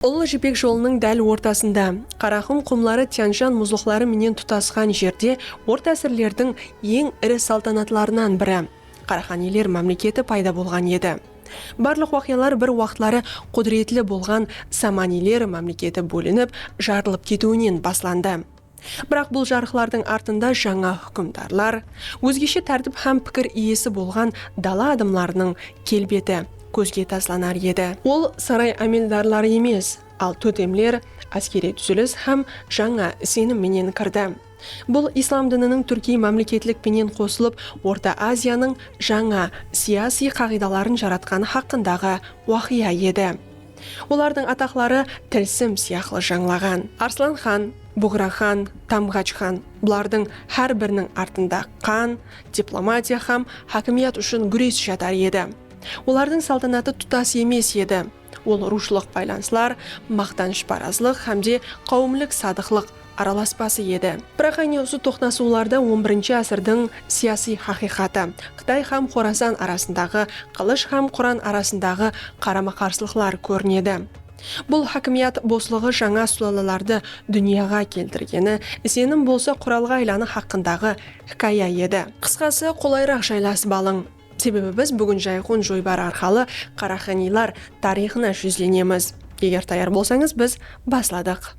Ұлы Жібек жолының дәл ортасында, Қарақұм құмлары Тянь-Шань мұзлықтары менен тұтасқан жерде орта әсірлердің ең ірі салтанатларынан бірі Қараханилер мемлекеті пайда болған еді. Барлық уақиялар бір уақытлары құдіретлі болған Саманилер мемлекеті бөлініп, жарылып кетуінен басланды. Бірақ бұл жарықлардың артында жаңа хүкімдарлар, өзгеше тәртіп һәм пікір иесі болған дала адамларының келбеті көзге тасланар еді. Ол сарай әмелдарлары емес, ал төтемлер, әскери түзіліс һәм жаңа сенім менен кірді. Бұл ислам дінінің Түркия мемлекетлікпенен қосылып, Орта Азияның жаңа сияси қағидаларын жаратқан хақындағы уақия еді. Олардың атақлары тілсім сияқлы жаңлаған. Арслан хан, Бұғра хан, Тамғач хан, бұлардың әр бірінің артында қан, дипломатия һәм хакимият үшін күрес жатар еді. Олардың салтанаты тұтас емес еді. Ол рушылық байланыстар, мақтаныш паразлық һәмде қауымлық садықлық араласпасы еді. Бірақ осы тоқнасуларда 11-ші асырдың сияси хақиқаты, Қытай һәм Хорасан арасындағы, Қылыш һәм Құран арасындағы қарама-қарсылықтар көрінеді. Бұл хакимият бослығы жаңа сұлалаларды дүнияға келтіргені, сенім болса құралға айланы хақындағы хикая еді. Қысқасы, қолайрақ жайласып алың. Себебі біз бүгін Жайқун Жойбар арқалы Қараханилар тарихына жүзленеміз. Егер таяр болсаңыз, біз басладық.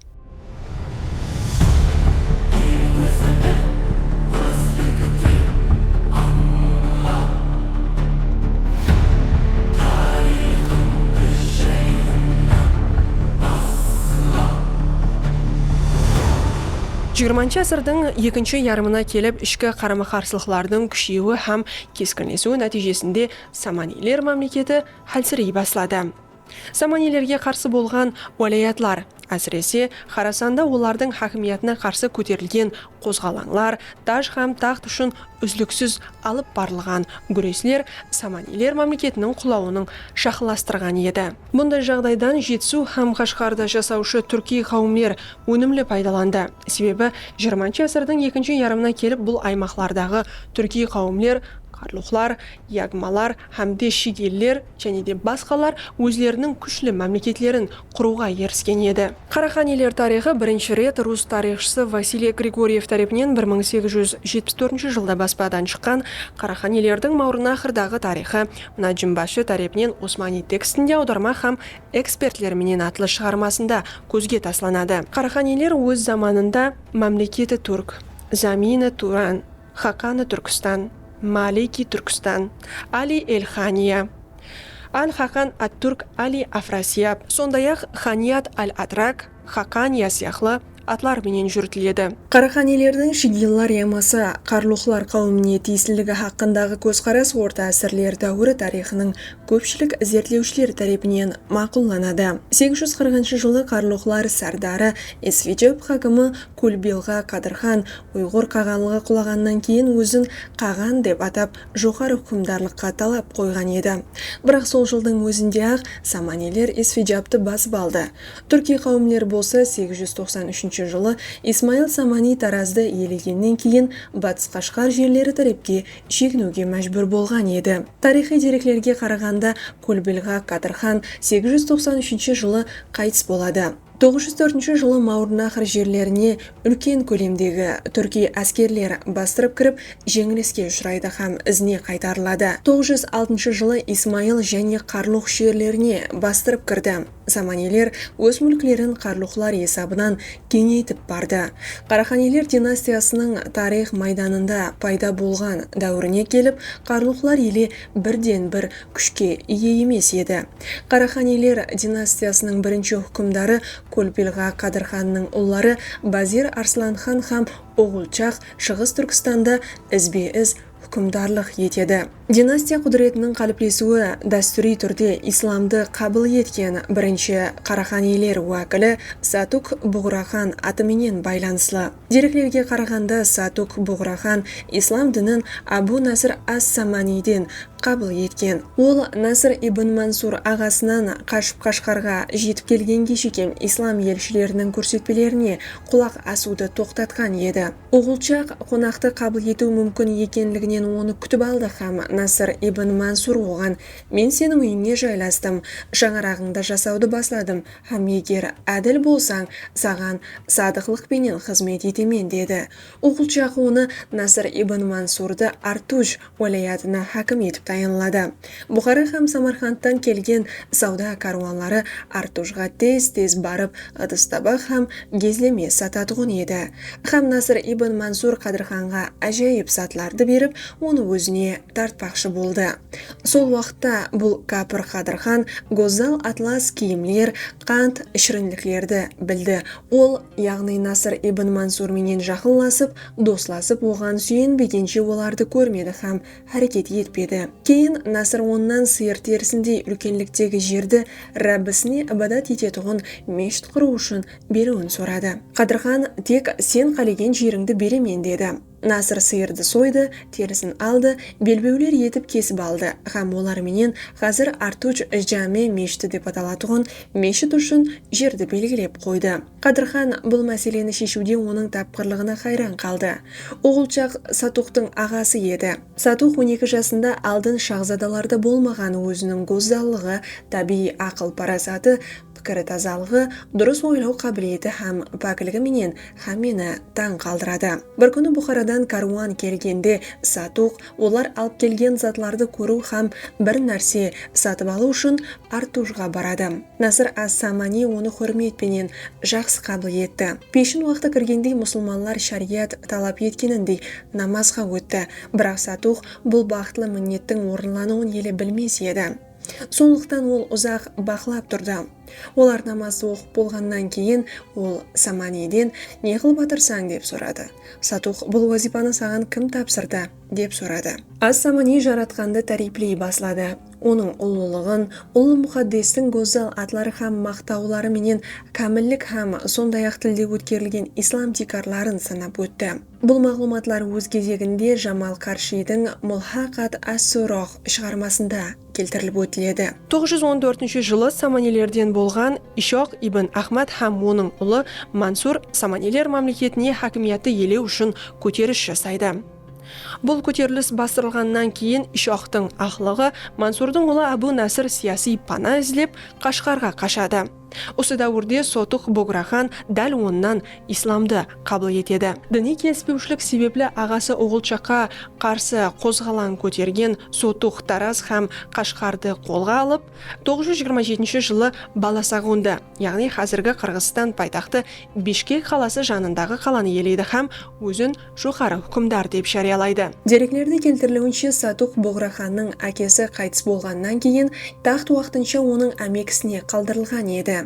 20-ші асырдың екінші ярымына келіп, ішкі қарама-қарсылықтардың күшеюі һәм кескінлесуі нәтижесінде Саманилер мемлекеті әлсірей бастады. Саманилерге қарсы болған уәлаятлар, әсіресе Харасанда олардың хакимиятына қарсы көтерілген қозғалаңлар, Таж һәм тақт үшін үзліксіз алып барылған күреслер Саманилер мемлекетінің құлауының шақыластырған еді. Бұндай жағдайдан Жетісу һәм Қашқарда жасаушы түрки қауымлер өнімлі пайдаланды. Себебі 20-ші асырдың екінші ярымына келіп, бұл аймақлардағы түрки қауымлер Қарлухлар, Ягмалар, һәмде Шигеллер және де басқалар өзлерінің күшлі мемлекетлерін құруға еріскен еді. Қараханилер тарихы бірінші рет рус тарихшысы Василий Григорьев тарапынан 1874 жылда баспадан шыққан Қараханилердің Мауреннахрдағы тарихы Наджимбашы тарапынан Османи текстінде аударма һәм экспертлерменен атлы шығармасында көзге тасланады. Қараханилер өз заманында мемлекеті түрк, замины Туран, Хақаны Түркістан, Малики Түркістан, Али Эль-Хания, Аль-Хақан ат-Турк Али Афрасияб, сондай-ақ Ханият Аль-Атрак, Хақания сияқлы атлар менен жүртіледі. Қараханилердің Шигеллар ямасы Қарлухлар қауыміне тиесілігі хақындағы көзқарас орта әсірлер дәуірі тарихының көпшілік зерттеушілер тарапынан мақұлланады. 840 жылы Қарлухлар сардары Есвиджап хакімі Кульбилға Қадырхан ұйғыр қағанлығы құлағаннан кейін өзін қаған деп атап жоғары хүкімдарлыққа талап қойған еді. Бірақ сол жылдың өзінде ақ Саманилер Есвиджапты басып алды. Түрки қауымлер болса 893 жылы Исмаил Самани Таразды иелегеннен кейін батыс Қашқар жерлері тарапке шегінуге мәжбүр болған еді. Тарихи деректерге қарағанда Кульбилға Қадырхан 893 жылы қайтыс болады. 904 жылы Мауреннахр жерлеріне үлкен көлемдегі түрки әскерлер бастырып кіріп, жеңіліске ұшырайды һәм ізіне қайтарылады. 906 жылы Исмаил және Қарлух жерлеріне бастырып кірді. Саманилер өз мүлкілерін Қарлухлар есабынан кеңейтіп барды. Қараханилер династиясының тарих майданында пайда болған дәуіріне келіп, Қарлухлар елі бірден бір күшке ие емес еді. Қараханилер династиясының бірінші хүкімдары Кульбилға Қадырханның ұллары Базир Арслан хан һәм Оғылчақ Шығыс Түркістанда ізбе-із хүкімдарлық етеді. Династия құдіретінің қалыптасуы дәстүри түрде исламды қабыл еткен бірінші Қараханилер уәкілі Сатук Бұғра хан атыменен байланыслы. Деректерге қарағанда Сатук Бұғра хан ислам дінін Абу Наср ас-Саманиден қабыл еткен. Ол Наср ибн Мансур ағасынан қашып Қашқарға жетіп келгенге шейін ислам елшілерінің көрсетпелеріне құлақ асуды тоқтатқан еді. Оғылчақ қонақты қабыл ету мүмкін екенлігінен оны күтіп алды һәм Насыр ибн Мансур оған: «Мен сенің үйіңе жайластым, шаңырағыңды жасауды басладым, һәм егер әділ болсаң, саған садықлықпенен қызмет етемен» деді. Оқылчақ оны Насыр ибн Мансурды Артуж уәлаятына хакім етіп тағайындады. Бұхара һәм Самарқандтан келген сауда каруанлары Артужға тез-тез барып, ыдыс-табақ һәм кезлеме сататұғын еді. Һәм Насыр ибн Мансур Қадырханға әжайып сатларды беріп, оны өзіне тартпақшы болды. Сол уақытта бұл кәпір Қадырхан гозал атлас киімлер, қант шірінліклерді білді. Ол, яғни Насыр ибн Мансур менен жақынласып, досласып, оған сүйенбегенше оларды көрмеді һәм әрекет етпеді. Кейін Насыр оннан сиыр терісіндей үлкенліктегі жерді Рәббісіне ибадат ететұғын мешіт құру үшін беруін сұрады. Қадырхан: «Тек сен қалеген жеріңді беремен» деді. Насыр сиырды сойды, терісін алды, белбеулер етіп кесіп алды, һәм олар менен қазір Артуж Жаме мешіті деп аталатұғын мешіт үшін жерді белгілеп қойды. Қадырхан бұл мәселені шешуде оның тапқырлығына қайран қалды. Оғылчақ Сатуқтың ағасы еді. Сатуқ 12 жасында алдын шағзадаларда болмаған өзінің гозаллығы, табиғи ақыл парасаты, пікірі тазалығы, дұрыс ойлау қабілеті һәм пәкілігі менен һәм мені таң қалдырады. Бір күні Бұхарадан каруан келгенде Сатуқ олар алып келген затларды көру һәм бір нәрсе сатып алу үшін Артужға барады. Насыр ас-Самани оны хөрметпенен жақсы қабыл етті. Пешін уақыты кіргендей мұсылманлар шариат талап еткеніндей намазға өтті. Бірақ Сатуқ бұл бақытлы міндеттің орынлануын елі білмес еді. Сондықтан ол ұзақ бақылап тұрды. Олар намазды оқып болғаннан кейін ол Саманиден: «Не қылып атырсаң?» деп сұрады. Сатуқ: «Бұл вазипаны саған кім тапсырды?» деп сұрады. Ас-Самани жаратқанды тәріплей баслады. Оның ұлылығын, ұлы мұқаддестің гозал атлары һәм мақтаулары менен кәмілік һәм сондай-ақ тілде өткерілген ислам тикарларын санап өтті. Бұл мағлұматлар өз кезегінде Жамал Қаршидің Мулхақат ас-Сурох шығармасында келтіріліп өтіледі. 914 жылы Саманилерден болған Ишоқ ибн Ахмад һәм оның ұлы Мансур Саманилер мемлекетіне хакимиятты елеу үшін көтеріс жасайды. Бұл көтеріліс бастырылғаннан кейін Ишоқтың ақлығы Мансурдың ұлы Абу Насыр сияси пана іздеп Қашқарға қашады. Осы дәуірде Сотуқ Боғрахан дәл оннан исламды қабыл етеді. Діни келіспеушілік себеплі ағасы Оғылчаққа қарсы қозғалаң көтерген Сотуқ Тараз һәм Қашқарды қолға алып, 927 жылы Баласағунды, яғни қазіргі Қырғызстан пайтақты Бишкек қаласы жанындағы қаланы елейді һәм өзін жоғары хүкімдар деп жариялайды. Деректерде келтірілуінше Сотуқ Боғраханның әкесі қайтыс болғаннан кейін тақт уақытынша оның әмекісіне қалдырылған еді.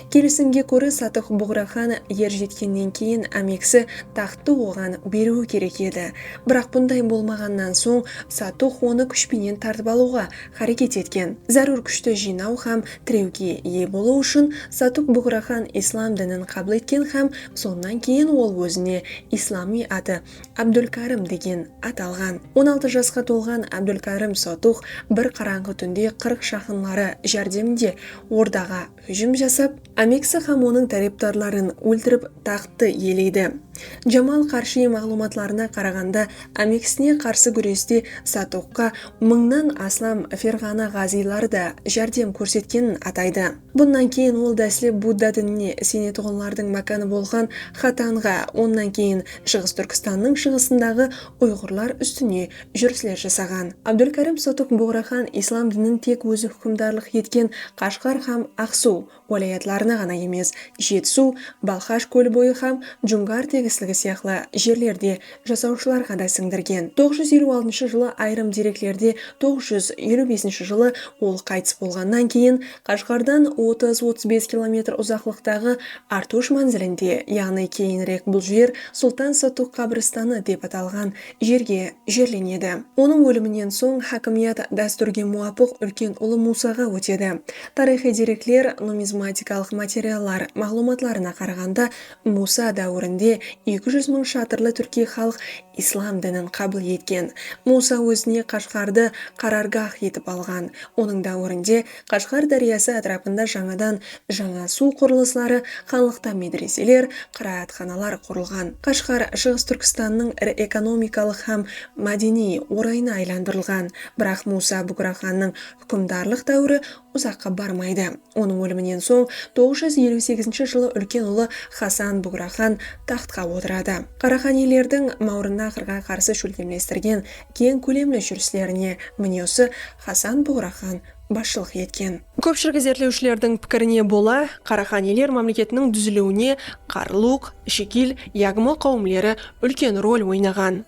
Келісімге көрі Сатуқ Боғрахан ер жеткеннен кейін әмексі тақты оған беруі керек еді. Бірақ бұндай болмағаннан соң Сатуқ оны күшпенен тартып алуға харекет еткен. Зарур күшті жинау һәм тіреуге ие болу үшін Сатуқ Боғрахан ислам дінін қабыл еткен һәм соннан кейін ол өзіне ислами аты Абдулкарим деген аталған. 16 жасқа толған Абдулкарим Сатуқ бір қараңғы түнде 40 шақынлары жәрдемінде ордаға hüjum жасап, әмексі һәм оның тәрептарларын өлтіріп тақты елейді. Жамал Қарши мағлұматларына қарағанда, әмексіне қарсы күресте Сатуққа 1000-нан аслам ферғана ғазилары да жәрдем көрсеткенін атайды. Бұнан кейін ол дәслеп Будда дініне сенетұғынлардың мәканы болған Хатанға, оннан кейін Шығыс Түркістанның шығысындағы ұйғырлар үстіне жүріслер жасаған. Абдулкарим Сатуқ Боғрахан ислам дінін тек өзі хүкімдарлық еткен Қашқар һәм Ақсу уәлаятларына ғана емес, Жетісу, Балхаш көлі бойы һәм Джунгар тегіслігі сияқлы жерлерде жасаушыларға да сіңдірген. 956 жылы айрым деректерде 955 жылы ол қайтыс болғаннан кейін Қашқардан 30-35 километр ұзақлықтағы Артуш манзілінде, яғни кейінірек бұл жер Сұлтан Сатуқ қабірстаны деп аталған жерге жерленеді. Оның өлімінен соң хакимият дәстүрге муафық үлкен ұлы Мусаға өтеді. Тарихи деректер, нумизматик нумизматикалық материаллар мағлуматларына қарағанда, Муса дәуірінде 200 мың шатырлы түрки халық ислам дінін қабыл еткен. Муса өзіне Қашқарды қараргах етіп алған. Оның дәуірінде Қашқар дариясы атрапында жаңадан жаңа су құрылыслары, ханлықта медреселер, қыраатханалар құрылған. Қашқар Шығыс Түркістанның ірі экономикалық һәм мәдени орайына айландырылған. Бірақ Муса Буграханның хүкімдарлық дәуірі ұзаққа бармайды. Оның өлімінен соң 958 жылы үлкен ұлы Хасан Буграхан тақтқа отырады. Қараханилердің Мауреннахрға қарсы шөлтемлестірген кең көлемлі жүрістеріне міне осы Хасан Буграхан басшылық еткен. Көпшілік зерттеушілердің пікіріне бола, Қараханилер мемлекетінің түзілуіне Қарлұқ, Шекил, Ягмо қауымдары үлкен рөл ойнаған.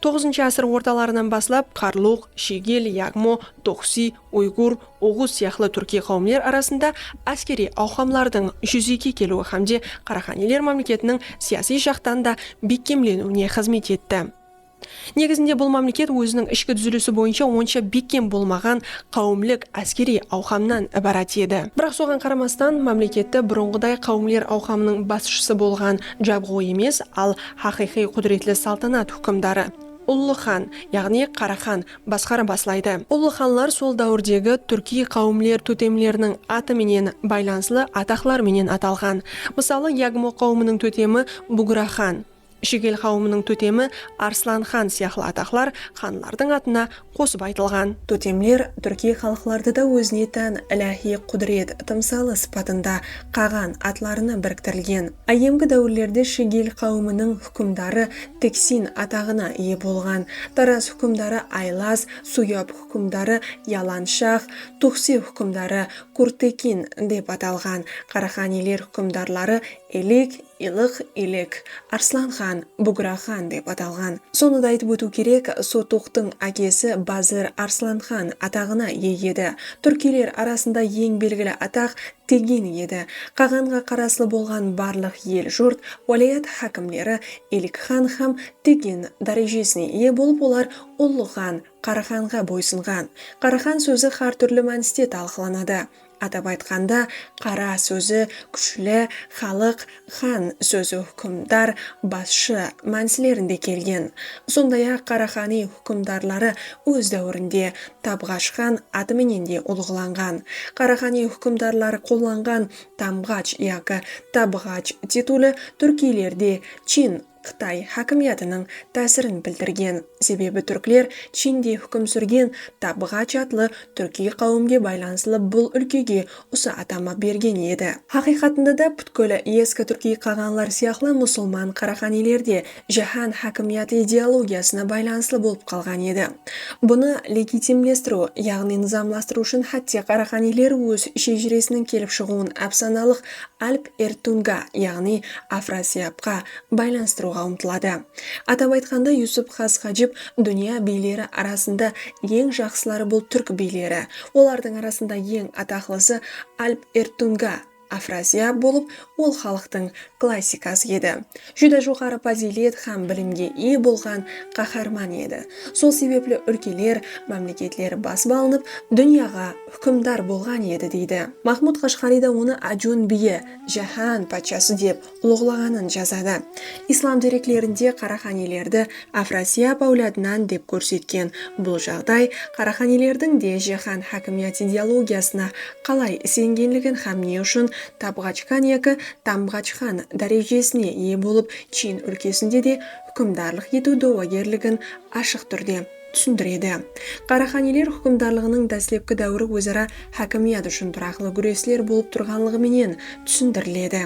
9 ғасыр орталарынан баслап Қарлұқ, Шегел, Ягмо, Тоқси, Уйғур, Оғыз сияқты түрки қауымдер арасында әскери ауқамлардың жүзеге келуі hamde Қараханилер мемлекетінің саяси жақтан да бекемленуіне қызмет етті. Негізінде бұл мемлекет өзінің ішкі түзілісі бойынша онша бекем болмаған қауымлық әскери ауқамнан ібарат еді. Бірақ соған қарамастан мемлекетті бұрынғыдай қауымлер ауқамының басшысы болған Жабғу емес, ал хақиқи құдіретлі салтанат хүкімдары Ұлы хан, яғни Қарахан басқара баслайды. Ұлы ханлар сол дәуірдегі түрки қауымлер төтемлерінің атыменен байланысты атақларменен аталған. Мысалы, Ягмо қауымының төтемі Буграхан, Шегел қауымының төтемі Арслан хан сияқты атақлар ханлардың атына қосып айтылған. Төтемлер түрки халықларды да өзіне тән иләһи құдірет тымсалы сипатында қаған атларына біріктірілген. Айемгі дәуірлерде Шегел қауымының хүкімдары Тексин атағына ие болған. Тарас хүкімдары Айлаз, Суяб хүкімдары Яланшах, Тухси хүкімдары Куртекин деп аталған. Қараханилер хүкімдарлары Элек, Илық, Илек, Арслан хан, Буграхан деп аталған. Соны да айтып өту керек, Сотуқтың әкесі Базыр Арслан хан атағына ие еді. Түркилер арасында ең белгілі атақ Тегин еді. Қағанға қарасылы болған барлық ел жұрт, уалаят хакімлері Илік хан һәм Тегин дәрежесіне ие болып, олар Ұлы хан Қараханға бойсынған. Қарахан сөзі һәр түрлі мәністе талқыланады. Атап айтқанда, қара сөзі күшлі, халық, хан сөзі хүкімдар, басшы мәнсілерінде келген. Сондай-ақ Қарахани хүкімдарлары өз дәуірінде Табғаш хан атыменен де ұлғыланған. Қарахани хүкімдарлары қолданған Тамғач яғы Табғач титулы түркилерде Чин Қытай хакімиятының тәсірін білдірген. Себебі түрклер Чинде хүкім сүрген Табғач атлы түрки қауымге байланысылы бұл өлкеге осы атама берген еді. Хақиқатында да бүткілі ескі түрки қағанлар сияқлы мұсылман Қараханилерде жаһан хакімияты идеологиясына байланысылы болып қалған еді. Бұны легитимлестіру, яғни низамластыру үшін хатте Қараханилер өз шежіресінің келіп шығуын әпсаналық Альп Эртунга, яғни Афрасиапқа байланыстыруға ұмтылады. Атап айтқанда, Юсуп Хас Хаджиб дүния билері арасында ең жақсылары бұл түрк билері. Олардың арасында ең атақлысы Альп Эртунга, Афрасия болып, ол халықтың классикасы еді. Жүді жоғары фазилет һәм білімге ие болған қаһарман еді. Сол себеплі өлкелер, мемлекетлер басып алынып, дүнияға хүкімдар болған еді дейді. Махмуд Қашқарида оны Аджун биі, жаһан патшасы деп ұлығылағанын жазады. Ислам деректерінде Қараханилерді Афрасия әулетінен деп көрсеткен. Бұл жағдай Қараханилердің де жаһан хакімият идеологиясына қалай сенгенлігін һәм не үшін Табғач хан яки Тамғач хан дәрежесіне ие болып, Чин өлкесінде де хүкімдарлық ету дауагерлігін ашық түрде түсіндіреді. Қараханилер хүкімдарлығының дәслепкі дәуірі өзара хакімият үшін тұрақлы күреслер болып тұрғанлығыменен түсіндіріледі.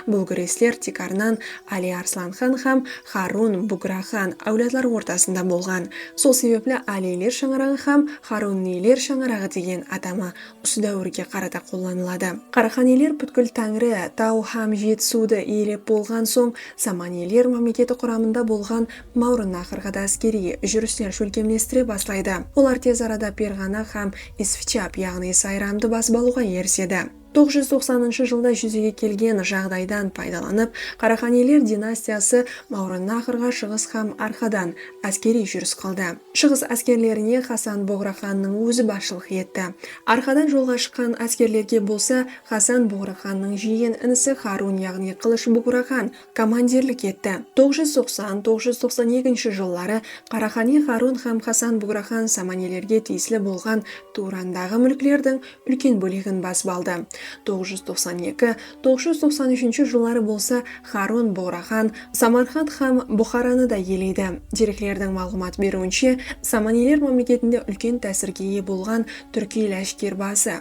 Бұл күреслер тек арнан Али Арслан хан һәм Харун Буграхан әулетлар ортасында болған. Сол себеплі Алилер шаңырағы һәм Харуннилер шаңырағы деген атама осы дәуірге қарата қолданылады. Қараханилер бүткіл тәңірі Тау һәм Жетісуды иелеп болған соң, Саманилер мемлекеті құрамында болған Мауреннахрға да әскери жүрістер шөлкемлестіре бастайды. Олар тез арада Перғана һәм Исфчап, яғни Сайрамды басып алуға ерседі. 990 жылда жүзеге келген жағдайдан пайдаланып, Қараханилер династиясы Мауреннахрға шығыс һәм арқадан әскери жүріс қылды. Шығыс әскерлеріне Хасан Бұғраханның өзі басшылық етті. Арқадан жолға шыққан әскерлерге болса, Хасан Бұғраханның жиен інісі Харун, яғни Қылыш Бұғрахан командирлік етті. 990-992 жыллары Қарахани Харун һәм Хасан Бұғрахан саманилерге тиесілі болған Турандағы мүлкілердің үлкен бөлігін басып алды. 992-993 жыллары болса, Харун Бұғрахан Самарқанд һәм Бұхараны да иелейді. Деректердің мағлұмат беруінше, саманилер мемлекетінде үлкен тәсірге ие болған түрки ләшкербасы.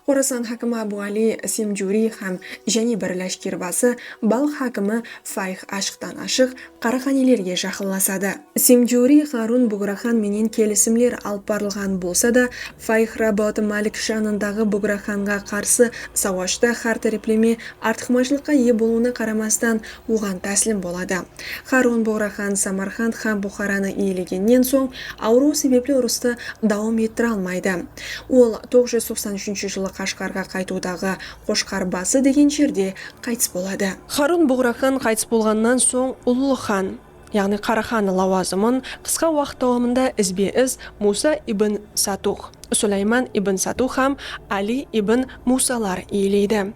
Хорасан хакімі Абу Али Симджури һәм және бір ләшкербасы Балх хакімі Файх ашықтан ашық Қараханилерге жақынласады. Симджури Харун Бұғрахан менен келісімлер алып барылған болса да, Файх Рабат Малик жанындағы Бұғраханға қарсы сауашта һәр тараплеме артықмашылыққа ие болуына қарамастан оған тәсілім болады. Харун Бұғрахан Самарқанд һәм Бұхараны иелегеннен соң ауру себеплі ұрысты дауам еттіре алмайды. Ол 993 жылы Қашқарға қайтудағы Қошқар басы деген жерде қайтыс болады. Харун Бұғрахан қайтыс болғаннан соң ұлы хан, яғни Қарахан лауазымын қысқа уақыт давамында ізбе-із Муса ибн Сатух, Сулайман ибн Сатух һәм Али ибн Мусалар иелейді.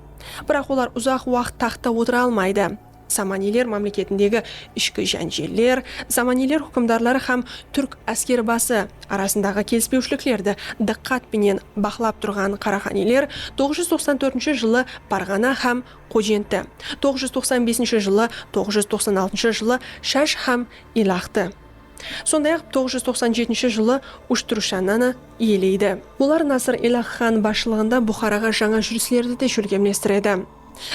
Бірақ олар ұзақ уақыт тақта отыра алмайды. Саманилер мемлекетіндегі ішкі жәнжелер, саманилер хукымдарлары һәм түрк әскербасы арасындағы келіспеушіліктерді диққатпенен бақылап тұрған Қараханилер 994 жылы Парғана һәм Қожентті, 995 жылы, 996 жылы Шаш һәм Илахты. Сондай-ақ 997 жылы Уштуршананы иелейді. Олар Насыр Илах хан басшылығында Бұхараға жаңа жүріслерді де жүргемлестіреді.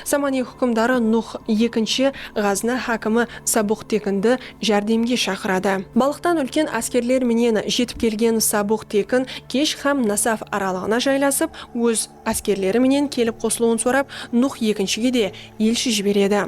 Самани хукымдары Нух екінші Ғазна хакімі Сабух Текінді жәрдемге шақырады. Балықтан үлкен әскерлер менен жетіп келген Сабух Текін Кеш һәм Насаф аралығына жайласып, өз әскерлері менен келіп қосылуын сорап, Нух екіншіге де елші жібереді.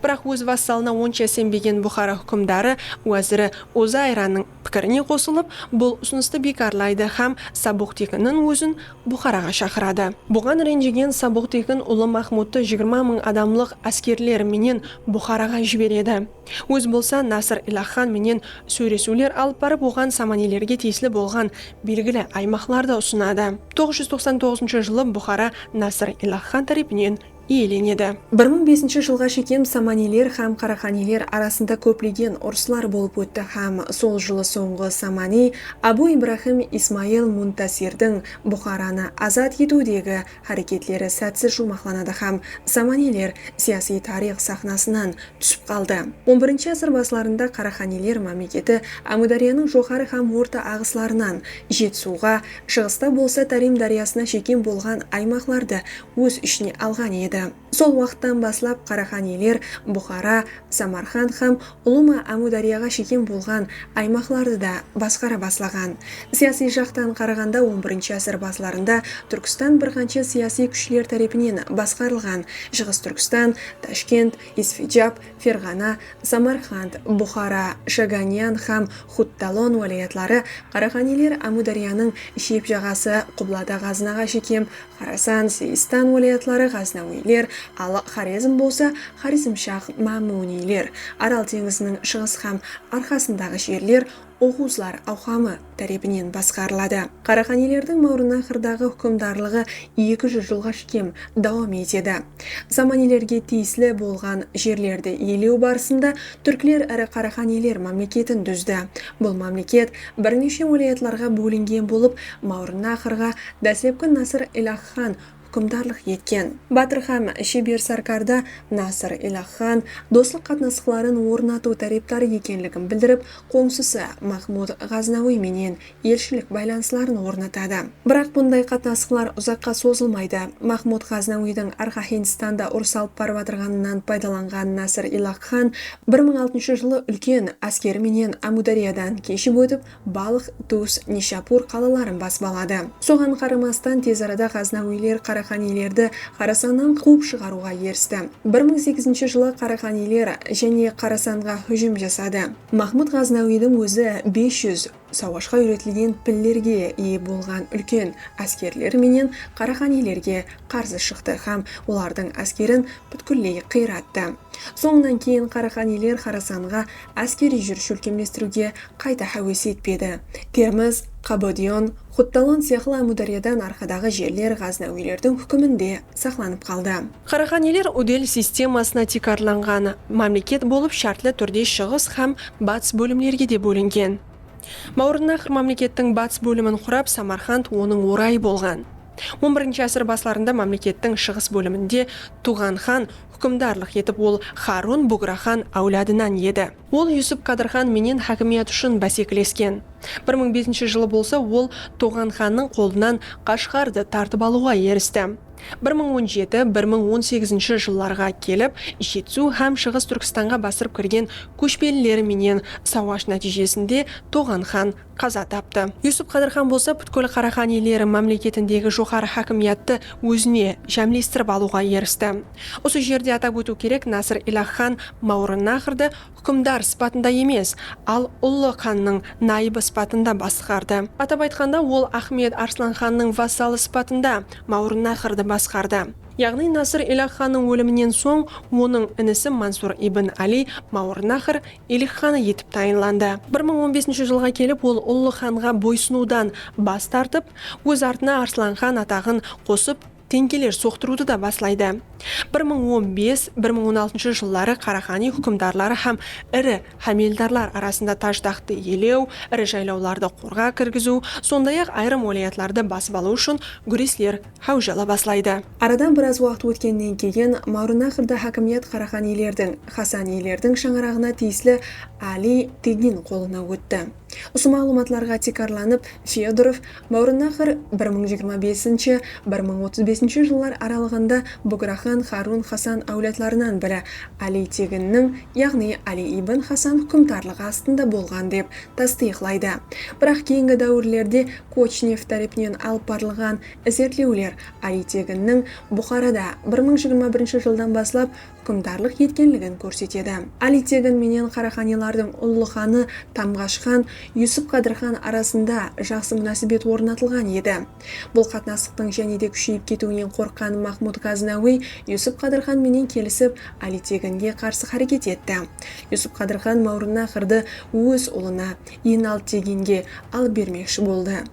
Бірақ өз вассалына онша сенбеген Бұхара хукымдары уәзірі Озайраның пікіріне қосылып, бұл ұсынысты бекарлайды һәм Сабух Текіннің өзін Бұхараға шақырады. Бұған ренжіген Сабух Текін ұлы Махмудты 20 мың адамлық әскерлер менен Бұхараға жібереді. Өз болса Насыр Илах хан менен сөйлесулер алып барып, оған саманилерге тиесілі болған белгілі аймақларды ұсынады. 999 жылы Бұхара Насыр Илах хан тарапынан иеленеді. 1005 жылға шейін саманилер һәм Қараханилер арасында көплеген ұрыстар болып өтті һәм сол жылы соңғы самани Абу Ибрахим Исмаил Мунтасирдің Бұхараны азат етудегі харекетлері сәтсіз жұмақланады һәм саманилер сияси тарих сахнасынан түсіп қалды. 11 ғасыр басыларында Қараханилер мемлекеті Әмударияның жоғары һәм орта ағысларынан Жетісуға, шығыста болса Тарим дариясына шекем болған аймақларды өз ішіне алған еді. Сол уақыттан баслап Қараханилер Бұхара, Самарқанд һәм Ұлыма Әмударияға шекем болған аймақларды да басқара баслаған. Сияси жақтан қарағанда 11 ғасыр басыларында Түркістан бірқанша сияси күшлер тарапынан басқарылған. Шығыс Түркістан, Ташкент, Исфиджаб, Ферғана, Самарқанд, Бұхара, Шаганян һәм Хутталон уәлаятлары Қараханилер Әмударияның шеп жағасы Құблада Ғазнаға шекем, Харасан, Сейстан уәлаятлары Ғазнауилер, ал Хорезм болса Хорезмшах Мамунилер. Арал теңізінің шығыс һәм арқасындағы жерлер Оғузлар ауқамы тарапынан басқарылады. Қараханилердің Мауреннахрдағы хукымдарлығы 200 жылға шейін дауам етеді. Саманилерге тиесілі болған жерлерді иелеу барысында түркілер әрі Қараханилер мемлекетін дүзді. Бұл мемлекет бірнеше уәлаятларға бөлінген болып, Мауреннахрға дәслепкі Насыр Илах хан hukmdorlik etgan. Батыр һәм Шебер Саркарда Насыр Илах хан достық қатынастықтарын орнату тараптары екенлігін білдіріп, қоңсысы Махмуд Ғазнауи менен елшілік байланысларын орнатады. Бірақ бұндай қатынастықтар ұзаққа созылмайды. Махмуд Ғазнауидің арқа Хиндистанда ұрыс алып барып отырғанынан пайдаланған Насыр Илах хан 1006 жылы үлкен әскері менен Әмудариядан кешіп өтіп, Балх, Тус, Нишапур қалаларын басып алады. Соған қарамастан тез арада Ғазнауилер қараханилерді Харасаннан қуып шығаруға ерісті. 1008 жылы қараханилер және Харасанға hüjüm жасады. Махмуд Ғазнауидің өзі 500 сауашқа үйретілген піллерге ие болған үлкен әскерлер менен қараханилерге қарсы шықты һәм олардың әскерін бүткіллей қиратты. Соңынан кейін қараханилер Харасанға әскери жүріс үлкемдестіруге қайта хәуес етпеді. Терміз, Қабодион, Хутталон сияқты Әмудариядан арқадағы жерлер Ғазнауилердің хүкімінде сақланып қалды. Қараханилер удел системасына тикарланған мемлекет болып шартлы түрде шығыс һәм батыс бөлімлерге де бөлінген. Мауреннахр мемлекеттің батыс бөлімін құрап, Самарқанд оның орайы болған. 11-ші ғасыр басларында мемлекеттің шығыс бөлімінде Туған хан hükümdarlıq етіп, ол Харун Буграхан әулядынан еді. Ол Юсуп Қадырхан менен хакимият үшін бәсекелескен. 1005 жылы болса, ол Туған ханның қолынан Қашқарды тартып алуға ерісті. 1017-1018 жылларға келіп, Жетісу һәм Шығыс Түркістанға басырып кірген көшпелілері менен сауаш нәтижесінде Туған хан қаза тапты. Юсуп Қадырхан болса, бүткіл қараханилері мемлекетіндегі жоғары хакимиятты өзіне жәмлестіріп алуға ерісті. Осы жерде атап өту керек, Насыр Илах хан Мауреннахрды hükümdar сыпатында емес, ал ұлы ханның найыбы сыпатында басқарды. Атап айтқанда, ол Ахмед Арслан ханның вассалы сыпатында Мауреннахрды басқарды. Яғни Насыр Илах ханның өлімінен соң, оның інісі Мансур ибн Али Мауреннахр Илих ханы етіп тайынланды. 1015 жылға келіп, ол ұлы ханға бойсынудан бас тартып, өз артына Арслан хан атағын қосып, теңгелер соқтыруды да баслайды. 1015-1016 жыллары қарахани hükümdарлары һәм ірі хамилдарлар арасында таждақты елеу, ірі жайлауларды қорға кіргізу, сондай-ақ айрым уәлаятларды басып алу үшін күреслер хәужала баслайды. Арадан біраз уақыт өткеннен кейін Мауреннахрда хакимият қараханилердің, хасанилердің шаңырағына тиесілі Али Тегин қолына өтті. Осы мағлұматларға текарланып, Феодоров Мауреннахр 1025-1035 жыллар аралығында Буграхан Харун Хасан әулетларынан бірі Али Тегиннің, яғни Али ибн Хасан hükümdarlығы астында болған деп тастиқлайды. Бірақ кейінгі дәуірлерде Кочнев тарапынан алып барылған зерттеулер Али Тегиннің Бұхарада 1021 жылдан баслап hükümdarlық еткенлігін көрсетеді. Али Тегин менен қараханилардың ұлы ханы Тамғаш хан Юсуп Қадырхан арасында жақсы мұнасибет орнатылған еді. Бұл қатынастықтың және де күшейіп кетуінен қорыққан Махмуд Ғазнауи Юсуп Қадырхан менен келісіп Али Тегинге қарсы харекет етті. Юсуп Қадырхан Мауреннахрды өз ұлына Енал Тегинге алып бермекші болды.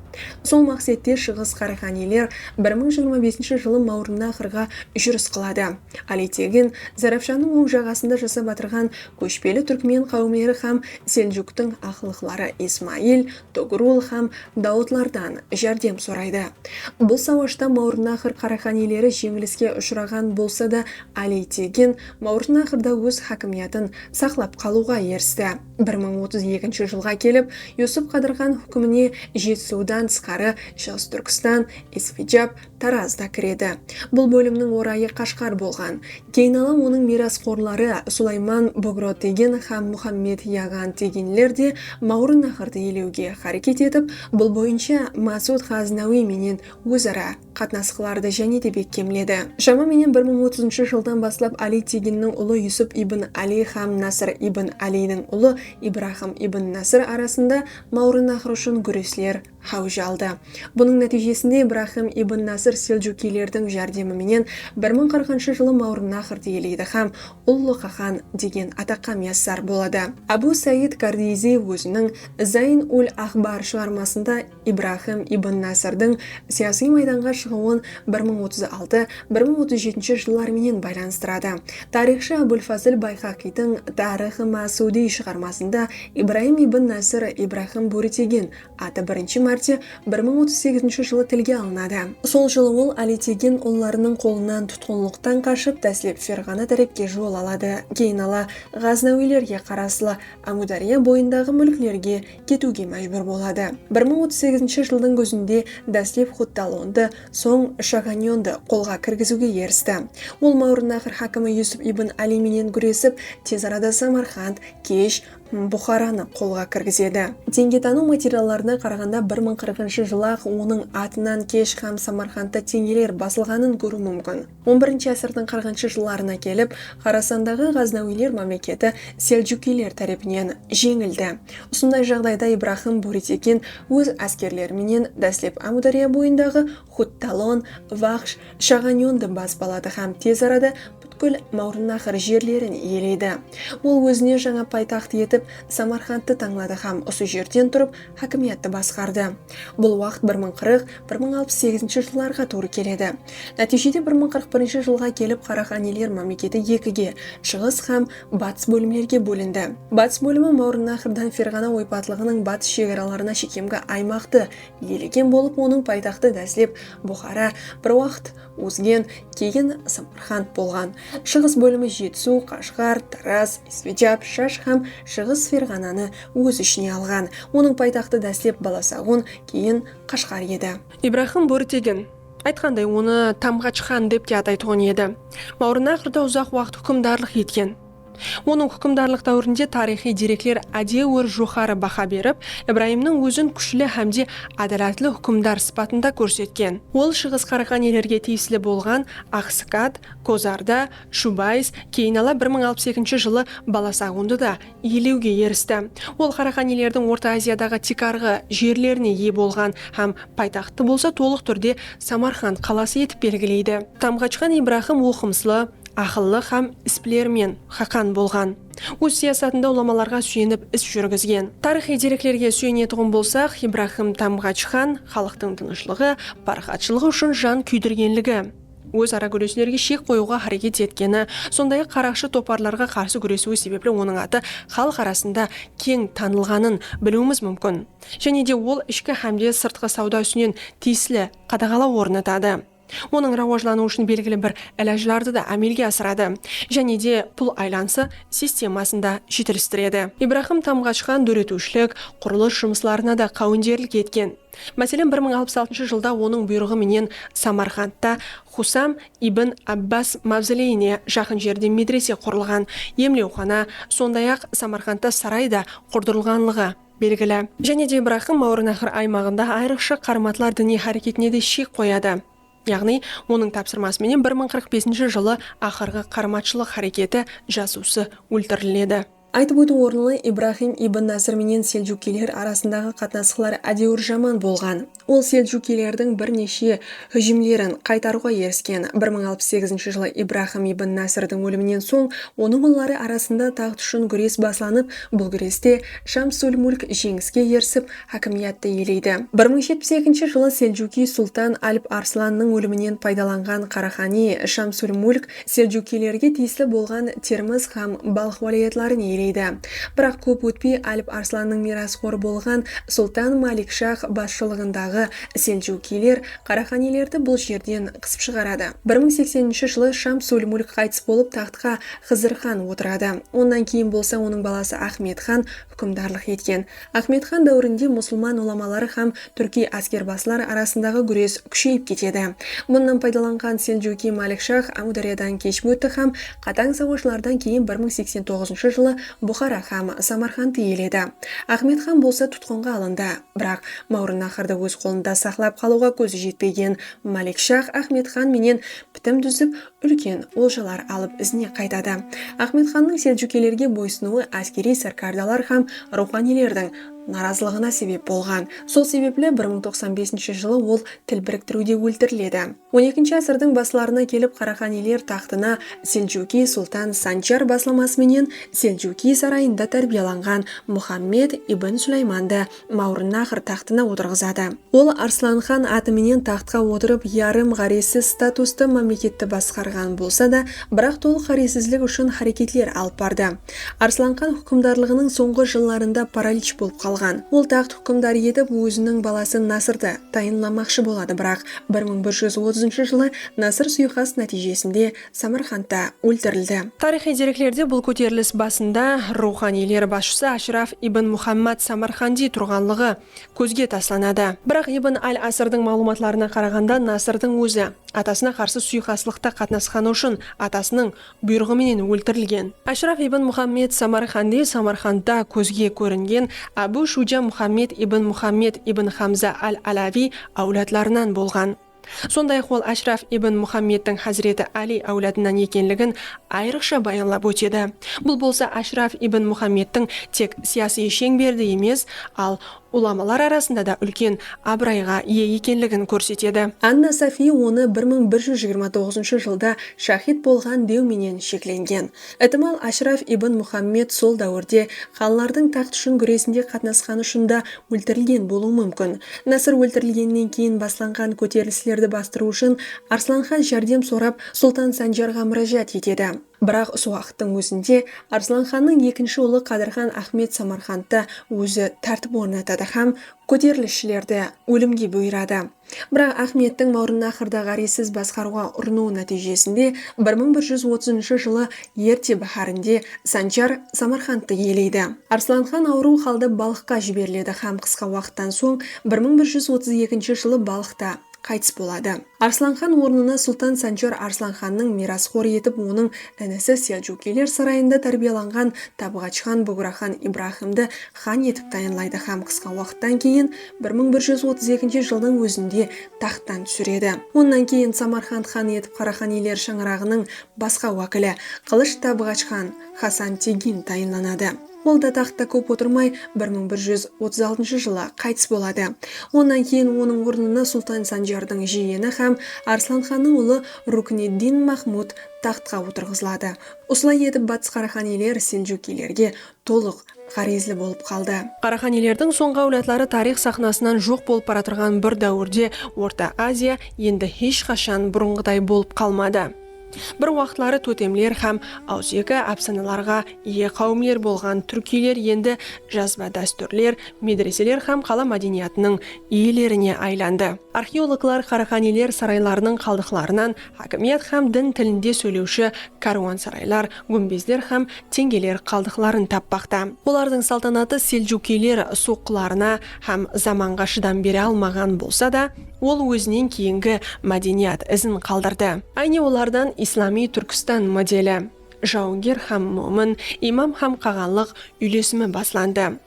Сол мақсатта шығыс қараханилер 1025 жылы Мауреннахрға жүріс қылады. Али Тегин Зарafшанның оң жағасында жасап батырған көшпелі түркмен қауымдары һәм Селжуктың ақылықлары Исмаил, Тогрул һәм Дауытлардан жәрдем сұрайды. Бұл сауашта Мауреннахр қараханилері жеңіліске ұшыраған болса да, Али Тегин Мауреннахрда өз хакимиятын сақлап қалуға ерісті. 1032 жылға келіп, Юсуп Қадырхан хүкіміне Жетісудан тысқары Шығыс Түркістан, Исфиджаб, Таразда кіреді. Бұл бөлімнің орайы Қашқар болған. Кейінала оның мирасқорлары Сулайман Богро Тегин һәм Мухаммед Яган Тегинлер де Мауреннахрды елеуге харекет етіп, бұл бойынша Масуд Ғазнауи менен өзара қатынасқыларды және де бекемледі. Шамамен 1030 жылдан баслап Али Тегиннің ұлы Юсуп ибн Али һәм Насыр ибн Алидің ұлы Ибрахим ибн Насыр арасында Мауреннахр үшін күреслер хәужалды. Бұның нәтижесінде Ибрахим ибн Насыр селджукилердің жәрдеміменен 1040 жылы Мауреннахрды елейді һәм ұлы хан деген атаққа мияссар болады. Абу Саид Кардизи өзінің Зайн уль Ахбар шығармасында Ибрахим ибн Насырдың сияси майданға шығуын 1036-1037 жылларменен байланыстырады. Тарихшы Абуль-Фазыл Байхақидің Тарихы Масуди шығармасында Ибрахим ибн Насыр Ибрахим Бури Тегин аты бірінші мәрте 1038 жылы тілге алынады. Сол жылы ол Али Тегин ұлларының қолынан тұтқынлықтан қашып, тәслеп Ферғана тарапке жол алады. Кейін ала Ғазнауилерге қарасылы Әмудария бойындағы мүлкілерге кетуге мәжбүр болады. 1038 жылдың көзінде Дәслеп Хутталонды, соң Шаганьонды қолға кіргізуге ерісті. Ол Мауреннахр хакімі Юсуп ибн Али менен күресіп, тез арада Самарқанд, Кеш, Бұхараны қолға кіргізеді. Теңгетану материалдарына қарағанда 1040 жылы-ақ оның атынан Кеш һәм Самарқандта теңгелер басылғанын көру мүмкін. 11 ғасырдың 40 жылларына келіп, Харасандағы Ғазнауилер мемлекеті селджукилер тарапынан жеңілді. Осындай жағдайда Ибрахим Буритекин өз әскерлеріменен дәслеп Амудария бойындағы Хутталон, Вахш, Шағаньонды басып алады һәм тез арада бүткіл Мауреннахр жерлерін иелейді. Ол өзіне жаңа пайтақты етіп Самарқандты таңлады һәм осы жерден тұрып хакимиятты басқарды. Бұл уақыт 1040-1068 жылларға тура келеді. Нәтижеде 1041 жылға келіп Қараханилер мемлекеті екіге, шығыс һәм батыс бөлімдерге бөлінді. Батыс бөлімі Мауреннахрдан Ферғана ойпатлығының батыс шекараларына шекемгі аймақты иелеген болып, оның пайтақты дәслеп Бұхара бір уақыт Узген, кейін Самарқанд болған. Шығыс бөлімі Жетісу, Қашғар, Тараз, Исведжап, Шаш һәм шығыс Ферғананы өз ішіне алған. Оның пайтақты дәслеп Баласағун, кейін Қашғар еді. Ибрахим Буритегин айтқандай, оны Тамғач хан деп те атайтұғын еді. Мауреннахрда ұзақ уақыт үкімдарлық еткен. Оның үкімдарлық дәуірінде тарихи деректер әдеуір жоғары баха беріп, Ибраимның өзін күшлі һәмде адалатлы үкімдар сипатында көрсеткен. Ол шығыс Қараханилерге тиесілі болған Ақсықат, Козарда, Шубайс, кейін ала 1062 жылы Баласағунды да иелеуге ерісті. Ол Қараханилердің Орта Азиядағы тикарғы жерлеріне ие болған һәм пайтақты болса толық түрде Самарқанд қаласы етіп белгілейді. Тамғачхан Ибрахим оқымсылы, ақыллы һәм іспілермен хақан болған. Өз сиясатында уламаларға сүйеніп іс жүргізген. Тарихи деректерге сүйенетұғын болсақ, Ибрахим Тамғач хан халықтың тынышлығы, парқатшылығы үшін жан күйдіргенлігі, өз ара күресулерге шек қоюға харекет еткені, сондай қарақшы топарларға қарсы күресуі себеплі оның аты халық арасында кең танылғанын білуіміз мүмкін. Және де ол ішкі һәмде сыртқы сауда үстінен тиесілі қадағалау орнатады. Оның рауажлану үшін белгілі бір әләжларды да әмелге асырады, және де пұл айланысы системасында жетілістіреді. Ибрахим Тамғач хан дөретушілік, құрылыс жұмысларына да қауындерлік еткен. Мәселен, 1066 жылда оның бұйрығы менен Самарқандта Хусам ибн Аббас мавзолейіне жақын жерде медресе құрылған, емлеухана, сондай-ақ Самарқандта сарайда құрдырылғанлығы белгілі. Және де Ибрахим Мауреннахр аймағында айрықша қараматлар діни харекетіне де шек қояды. Яғни, оның тапсырмасымен 1045 жылы ақырғы қараматшылық харекеті жасусы өлтіріледі. Айтып өту орнылы, Ибрахим ибн Насыр менен селджукилер арасындағы қатынасқылар әдеуір жаман болған. Ол селджукилердің бірнеше хүжімлерін қайтаруға еріскен. 1068 жылы Ибрахим ибн Насырдың өлімінен соң, оның ұллары арасында тағт үшін күрес басланып, бұл күресте Шамсул-Мулк жеңіске ерсіп, хакимиятты иелейді. 1072 жылы селджуки сұлтан Альп Арсланның өлімінен пайдаланған Қарахани Шамсул-Мулк селджукилерге тиесілі болған Терміз һәм Балх уалаятларын иелейді. Бірақ көп өтпей Альп Арсланның мирасқоры болған Сұлтан Малик-Шах басшылығындағы селджукилер Қараханилерді бұл жерден қысып шығарады. 1080 жылы Шамсул-Мулк қайтыс болып тақтқа Хызыр хан отырады. Ондан кейін болса оның баласы Ахмет хан үкімдарлық еткен. Ахмет хан дәуірінде мұсылман уламалары һәм түрки әскербасылар арасындағы күрес күшейіп кетеді. Мұнан пайдаланған селджуки Малик-Шах Амудариядан кешіп өтті һәм қатаң сауғышлардан кейін 1089 жылы Бұхара һәм Самарқандты иеледі. Ахмет хан болса тұтқынға алынды, бірақ Мауреннахрды өз қолында сақлап қалуға көзі жетпеген Малик-Шах Ахмет хан менен бітім түзіп, үлкен олжалар алып ізіне қайтады. Ахмет ханның селджукилерге бойсынуы әскери саркардалар һәм руханилердің наразылығына себеп болған. Сол себеплі 1095 жылы ол тіл біріктіруде өлтіріледі. 12 ғасырдың басыларына келіп Қараханилер тақтына селджуки сұлтан Санчар басламасыменен селджуки сарайында тәрбияланған Мұхаммед ибн Сулайманды Мауреннахр тақтына отырғызады. Ол Арслан хан атыменен тақтқа отырып ярым ғаресіз статусты мемлекетті басқарған болса да, бірақ толық ғаресізлік үшін харекетлер алып барды. Арслан хан хүкімдарлығының соңғы жылларында паралич болып қалды. алған. Ол тақт hukmdar етіп өзінің баласын Насырды тайынламақшы болады, бірақ 1130 жылы Насыр сұйқас нәтижесінде Самарқандта өлтірілді. Тарихи деректерде бұл көтеріліс басында руханилер басшысы Ашраф ибн Мухаммад Самарқанди тұрғанлығы көзге тасланады. Бірақ Ибн Аль-Асырдың мәлуматларына қарағанда Насырдың өзі атасына қарсы сұйқаслықта қатынасқаны үшін атасының бұйрығымен өлтірілген. Ашраф ибн Мухаммед Самарқанди Самарқандта көзге көрінген Абу Шуджа Мухаммед ибн Хамза Аль-Алави әулетларынан болған. Сондай-ақ ол Ашраф ибн Мухаммедтің Хазіреті Али әулетінен екенлігін айрықша баянлап өтеді. Бұл болса Ашраф ибн Мухаммедтің тек сияси шеңберді емес, ал уламалар арасында да үлкен абырайға ие екенлігін көрсетеді. Анна Сафи оны 1129 жылда шахид болған деуменен шекленген. Этимал Ашраф ибн Мухаммед сол дәуірде қалалардың тақт үшін күресінде қатынасқаны үшін да өлтірілген болуы мүмкін. Насыр өлтірілгеннен кейін басланған көтерілістерді бастыру үшін Арсланхан жәрдем сорап Сұлтан Санжарға мұражат етеді. Бірақ осы уақыттың өзінде Арсланханның екінші ұлы Қадырхан Ахмет Самарқандта өзі тәртіп орнатады һәм көтерілісшілерді өлімге бұйырады. Бірақ Ахметтің Мауреннахрды ғарисіз басқаруға ұрыну нәтижесінде 1130 жылы ерте бахарінде Санжар Самарқандты иелейді. Арсланхан ауру халда Балыққа жіберіледі һәм қысқа уақыттан соң 1132 жылы Балықта қайтыс болады. Арсланхан орнына Сұлтан Санжар Арсланханның мирасқор етіп, оның інісі Селджукилер сарайында тәрбиеланған Табғачхан Буграхан Ибрахимді хан етіп тағайындайды һәм қысқа уақыттан кейін 1132 жылдың өзінде тақтан түсіреді. Онан кейін Самарқанд хан етіп Қараханилер шаңырағының басқа уәкілі Қылыш Табғачхан Хасан Тегин тағайындалады. Ол да тақта көп отырмай 1136 жылы қайтыс болады. Онан кейін оның орнына Сұлтан Санжардың жиені һәм Арсланханның ұлы Рукнеддин Махмуд тақтқа отырғызылады. Осылай етіп батыс Қараханилер Селджукилерге толық ғаризлі болып қалды. Қараханилердің соңғы әулетлері тарих сахнасынан жоқ болып бара тұрған бір дәуірде Орта Азия енді ешқашан бұрынғыдай болып қалмады. Бір уақытлары тотемлер һәм аузекі әпсаналарға ие қауымлер болған түркилер енді жазба дәстүрлер, медреселер һәм қала мәдениетінің иелеріне айланды. Археологлар Қараханилер сарайларының қалдықларынан хакимият һәм дін тілінде сөйлеуші каруан сарайлар, гүмбездер һәм теңгелер қалдықларын таппақта. Олардың салтанаты селджукилер соққыларына һәм заманға шыдам бере алмаған болса да, ол өзінен кейінгі мәдениет ізін қалдырды. Айне олардан Ислами Түркістан моделі, жауынгер һәм момын, имам һәм қағанлық үйлесімі басланды.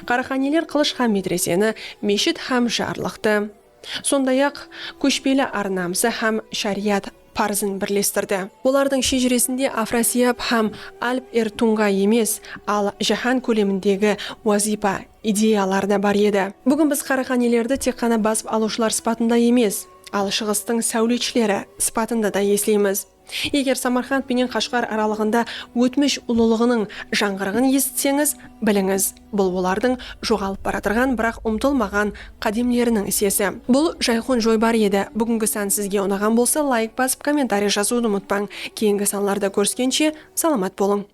Қараханилер қылыш һәм медресені, мешіт һәм жарлықты, сондай-ақ көшпелі арнамсы һәм шариат парызын бірлестірді. Олардың шежіресінде Афрасияп һәм Альп-Эртунга емес, ал жаһан көлеміндегі уазипа идеялар да бар еді. Бүгін біз Қараханилерді тек қана басып алушылар сипатында емес, ал шығыстың сәулетшілері сипатында да еслейміз. Егер Самарқанд пенен Қашқар аралығында өтміш ұлылығының жаңғырығын естісеңіз, біліңіз, бұл олардың жоғалып бара тұрған, бірақ ұмытылмаған қадимлерінің ісесі. Бұл Жайхон Жойбар еді. Бүгінгі сан сізге ұнаған болса, лайк басып, комментарий жазуды ұмытпаң. Кейінгі санларда көріскенше саламат болың.